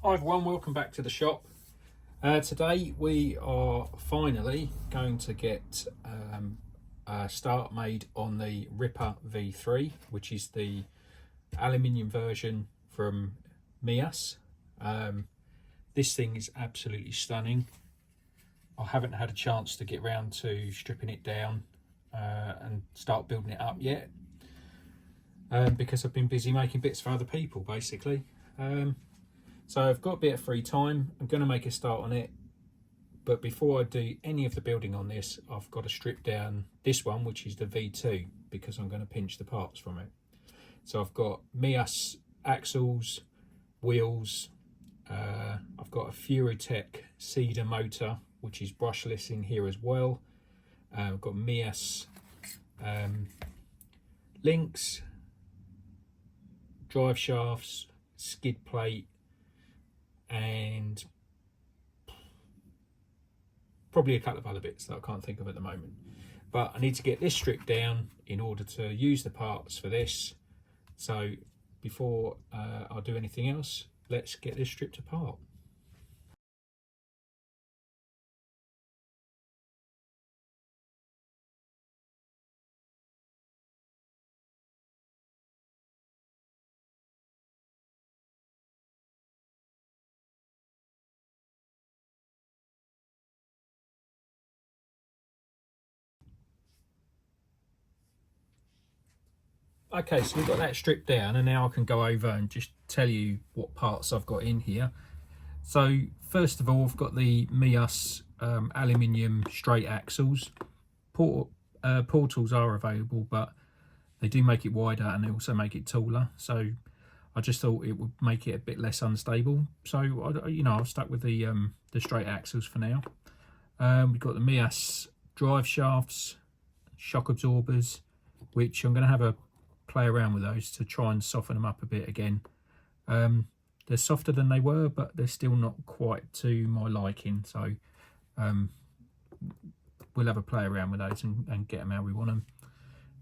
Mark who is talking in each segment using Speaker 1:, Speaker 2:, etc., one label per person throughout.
Speaker 1: Hi everyone, welcome back to the shop. Today we are finally going to get a start made on the Rccar V3, which is the aluminium version from Meus. This thing is absolutely stunning. I haven't had a chance to get round to stripping it down and start building it up yet because I've been busy making bits for other people basically. So I've got a bit of free time. I'm going to make a start on it, but before I do any of the building on this, I've got to strip down this one, which is the V2, because I'm going to pinch the parts from it. So I've got Meus axles, wheels, I've got a Furitec cedar motor, which is brushless in here as well. I've got Meus links, drive shafts, skid plate, and probably a couple of other bits that I can't think of at the moment. But I need to get this stripped down in order to use the parts for this. So before I do anything else, let's get this stripped apart. Okay, so we've got that stripped down, and now I can go over and just tell you what parts I've got in here. So first of all, I've got the Meus aluminium straight axles. Portals are available, but they do make it wider and they also make it taller. So I just thought it would make it a bit less unstable. So I've stuck with the straight axles for now. We've got the Meus drive shafts, shock absorbers, which I'm going to have a play around with those to try and soften them up a bit again. They're softer than they were, but they're still not quite to my liking, so we'll have a play around with those and get them how we want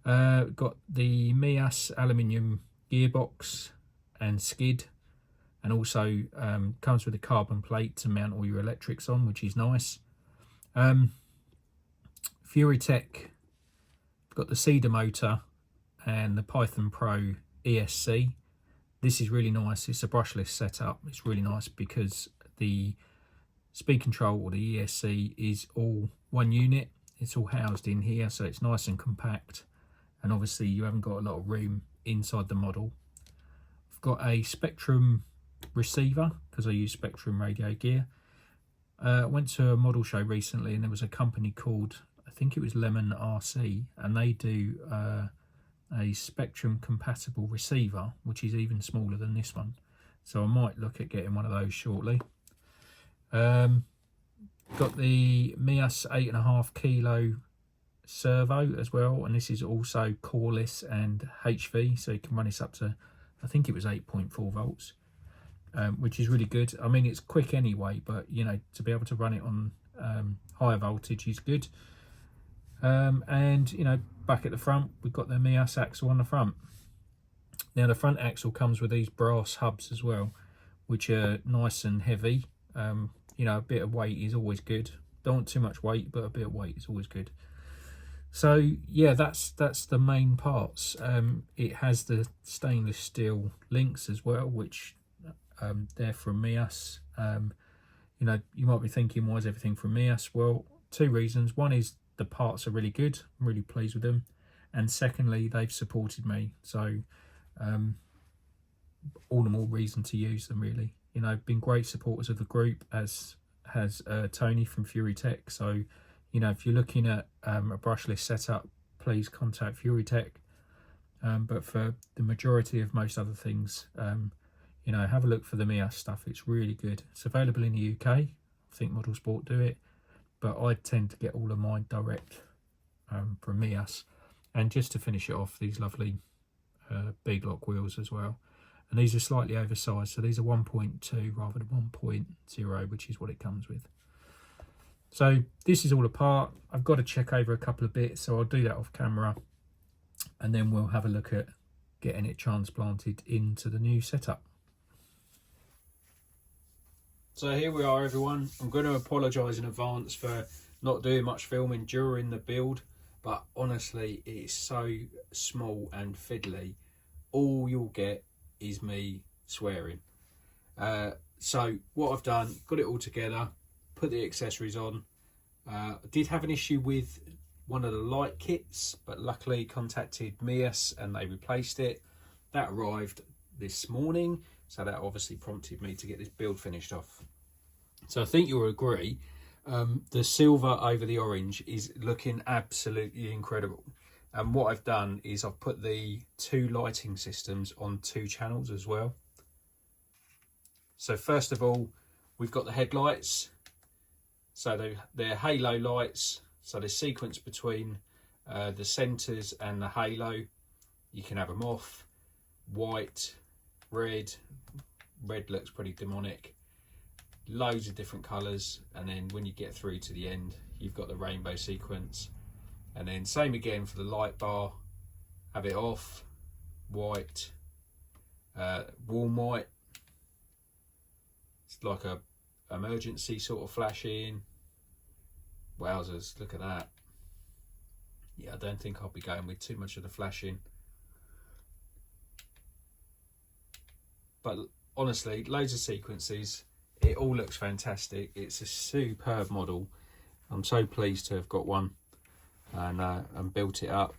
Speaker 1: them. Got the Meus aluminium gearbox and skid, and also comes with a carbon plate to mount all your electrics on, which is nice. Furitec, got the cedar motor and the Python Pro ESC. This is really nice. It's a brushless setup. It's really nice because the speed control, or the ESC, is all one unit. It's all housed in here, so it's nice and compact, and obviously you haven't got a lot of room inside the model. I've got a Spectrum receiver because I use Spectrum radio gear. I went to a model show recently and there was a company called, I think it was Lemon RC, and they do a Spectrum compatible receiver, which is even smaller than this one, so I might look at getting one of those shortly. Got the Meus 8.5 kilo servo as well, and this is also coreless and HV, so you can run this up to, I think it was 8.4 volts, which is really good. I mean, it's quick anyway, but to be able to run it on higher voltage is good. And back at the front, we've got the Meus axle on the front. Now the front axle comes with these brass hubs as well, which are nice and heavy. A bit of weight is always good. Don't want too much weight, but a bit of weight is always good. So yeah, that's the main parts. It has the stainless steel links as well, which they're from Meus. You might be thinking, why is everything from Meus? Well, two reasons. One is the parts are really good. I'm really pleased with them, and secondly, they've supported me, so all the more reason to use them, really. Been great supporters of the group, as has Tony from Furitec. So if you're looking at a brushless setup, please contact Furitec, but for the majority of most other things, have a look for the Meus stuff. It's really good. It's available in the UK. I think Model Sport do it, but I tend to get all of mine direct from Meus. And just to finish it off, these lovely B-block wheels as well, and these are slightly oversized, so these are 1.2 rather than 1.0, which is what it comes with. So this is all apart. I've got to check over a couple of bits, so I'll do that off camera, and then we'll have a look at getting it transplanted into the new setup. So here we are, everyone. I'm going to apologise in advance for not doing much filming during the build, but honestly it is so small and fiddly. All you'll get is me swearing. So what I've done, got it all together, put the accessories on. I did have an issue with one of the light kits, but luckily contacted Meus and they replaced it. That arrived this morning, so that obviously prompted me to get this build finished off. So I think you'll agree, the silver over the orange is looking absolutely incredible. And what I've done is I've put the two lighting systems on two channels as well. So first of all, we've got the headlights. So they're halo lights. So the sequence between the centres and the halo, you can have them off. White, red looks pretty demonic. Loads of different colours, and then when you get through to the end, you've got the rainbow sequence. And then same again for the light bar, have it off, white, warm white. It's like a emergency sort of flashing. Wowzers, look at that. Yeah, I don't think I'll be going with too much of the flashing. But honestly, loads of sequences. It all looks fantastic. It's a superb model. I'm so pleased to have got one and built it up.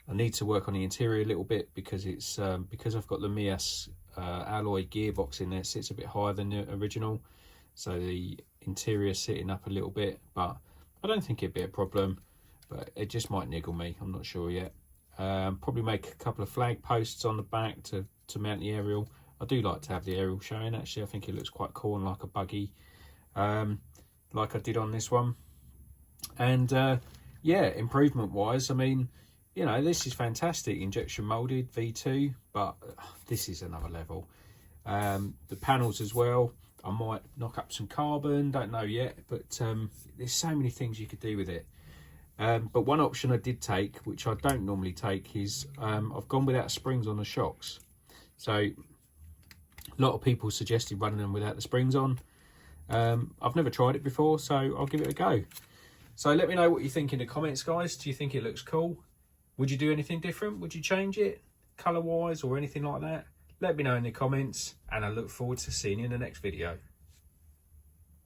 Speaker 1: I need to work on the interior a little bit because it's because I've got the Meus alloy gearbox in there. It sits a bit higher than the original, so the interior is sitting up a little bit, but I don't think it'd be a problem. But it just might niggle me. I'm not sure yet. Probably make a couple of flag posts on the back to mount the aerial. I do like to have the aerial showing, actually. I think it looks quite cool and like a buggy, like I did on this one. And yeah, improvement wise, I mean, you know, this is fantastic, injection molded V2, but this is another level. The panels as well, I might knock up some carbon, don't know yet, but there's so many things you could do with it. But one option I did take, which I don't normally take, is I've gone without springs on the shocks. So a lot of people suggested running them without the springs on. I've never tried it before, so I'll give it a go. So let me know what you think in the comments, guys. Do you think it looks cool? Would you do anything different? Would you change it colour wise or anything like that? Let me know in the comments, and I look forward to seeing you in the next video.